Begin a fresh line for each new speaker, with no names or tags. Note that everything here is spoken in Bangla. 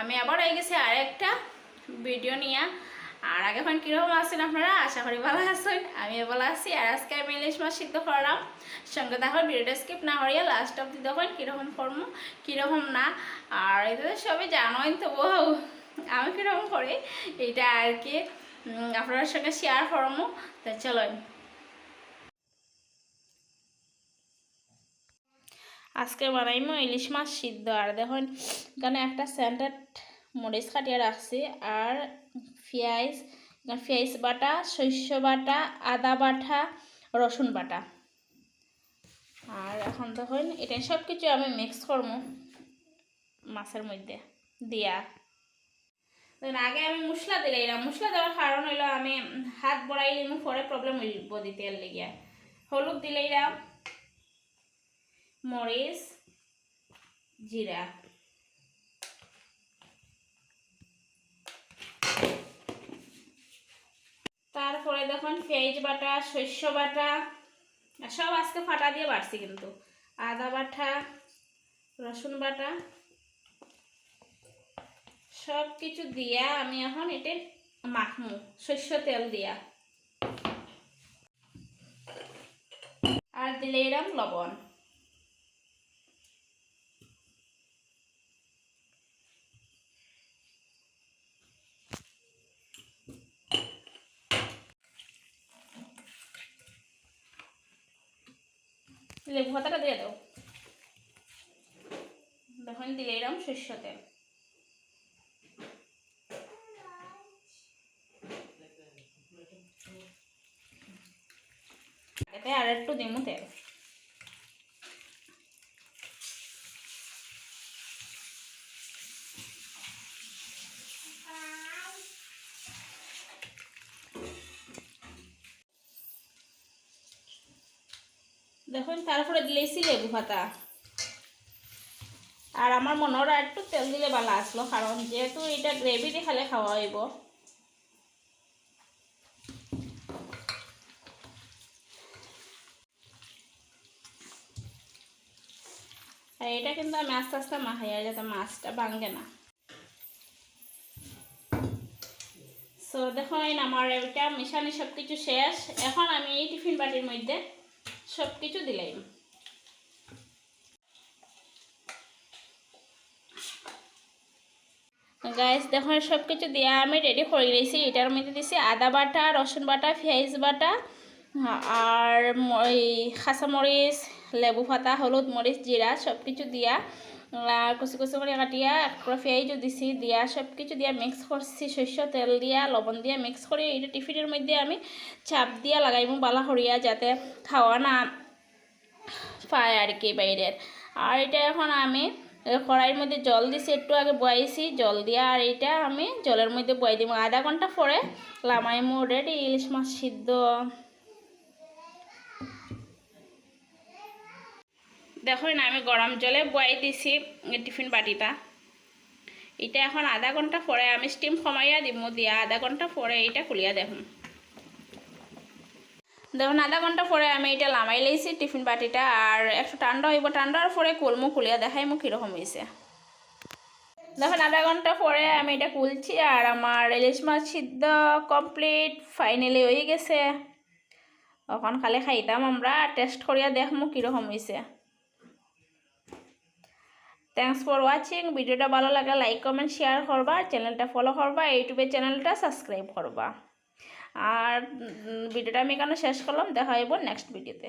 আমি আবার হয়ে গেছি আর একটা ভিডিও নিয়ে। আর আগে এখন কীরকম আছেন আপনারা, আশা করি ভালো আছেন, আমিও ভালো আছি। আর আজকে আমি ইলিশ মাছ সিদ্ধ করলাম, সঙ্গে দেখুন ভিডিওটা স্কিপ না করিয়া লাস্ট অব্দি দেখুন কীরকম করবো কীরকম না। আর এটা তো সবই জানোই, তো আমি কীরকম করি এটা আর কি আপনার সঙ্গে শেয়ার করবো। তো চলো আজকে বানাইমো ইলিশ মাছ সিদ্ধ। আর দেখুন এখানে একটা স্যান্ডার্ড মরিচ কাটিয়ে রাখছি, আর পেঁয়াজ পেঁয়াজ বাটা, শস্য বাটা, আদা বাটা, রসুন বাটা। আর এখন দেখুন এটা সব কিছু আমি মিক্স করবো মাছের মধ্যে দিয়া। আগে আমি মশলা দিলাম, মশলা দেওয়ার কারণ হইলো আমি হাত বড়াইলে পরে প্রবলেম হইব দিতে লেগে। হলুদ দিলাম, মরিচ, জিরা, তারপরে দেখুন পেঁয়াজ বাটা, শস্য বাটা সব আজকে ফাটা দিয়ে বাড়ছি, কিন্তু আদা বাটা, রসুন বাটা সব কিছু দিয়া আমি এখন এটা মাখমু সর্ষ তেল দিয়া। আর দিলে এরম লবণ। লেবু পাতাটা দিয়ে দাও। দেখুন দিলে এরম সর্ষ তেল। এতে আর একটু দিমু তেল। দেখুন তারপরে দিলেছি লেবু পাতা। আর আমার মনে হয় একটু তেল দিলে ভালো আসলো, কারণ যেহেতু এটা গ্রেভি দিয়ে খালে খাওয়া হইব। আর এটা কিন্তু আমি আস্তে আস্তে মাখাই, আর যাতে মাছটা ভাঙে না। সো দেখুন আমার এটা মিশানি সব কিছু শেষ। এখন আমি এই টিফিন বাটির মধ্যে সব কিছু দিলাম। গাইস দেখুন সব কিছু দিয়ে আমি রেডি করে দিয়েছি। এটার মধ্যে দিয়েছি আদা বাটা, রসুন বাটা, পেঁয়াজ বাটা, আর কাঁচামরিচ, লেবু পাতা, হলুদ, মরিচ, জিরা সব কিছু দিয়া কুচি কুচি করে কাটিয়া একটা পেঁয়াজও দিছি, দিয়া সব কিছু দিয়া মিক্স করছি, শস্য তেল দিয়া লবণ দিয়া মিক্স করে এটা টিফিনের মধ্যে আমি চাপ দিয়া লাগাইমু বালা করিয়া, যাতে খাওয়া না পায় আর কি বাইরের। আর এটা এখন আমি কড়াইয়ের মধ্যে জল দিছি, একটু আগে বয়াইছি জল দিয়া, আর এটা আমি জলের মধ্যে বয়াই দিব। আধা ঘন্টা পরে লামাইমু রেডি ইলিশ মাছ সিদ্ধ। দেখুন আমি গরম জলে বয়াই দিছি টিফিন বাটিটা। এটা এখন আধা ঘন্টা পরে আমি স্টিম কমাইয়া দিব, দিয়া আধা ঘন্টা পরে এটা খুলিয়া দেখুন। দেখুন আধা ঘন্টা পরে আমি এটা লামাই লাইছি টিফিন বাটিটা। আর একটু ঠান্ডা হইব, ঠান্ডার পরে কুলমু, খুলিয়া দেখাইমু কীরকম হয়েছে। দেখুন আধা ঘন্টা পরে আমি এটা খুলছি, আর আমার ইলিশ মাছ সিদ্ধ কমপ্লিট ফাইনালি হয়ে গেছে। এখন খালি খাইতাম আমরা, টেস্ট করিয়া দেখমু কীরকম হয়েছে। Thanks for watching. ভিডিওটা ভালো লাগলে লাইক কমেন্ট শেয়ার করবা, চ্যানেলটা ফলো করবা, ইউটিউবের চ্যানেলটা সাবস্ক্রাইব করবা। আর ভিডিওটা আমি এখানে শেষ করলাম, দেখা হইব নেক্সট ভিডিওতে।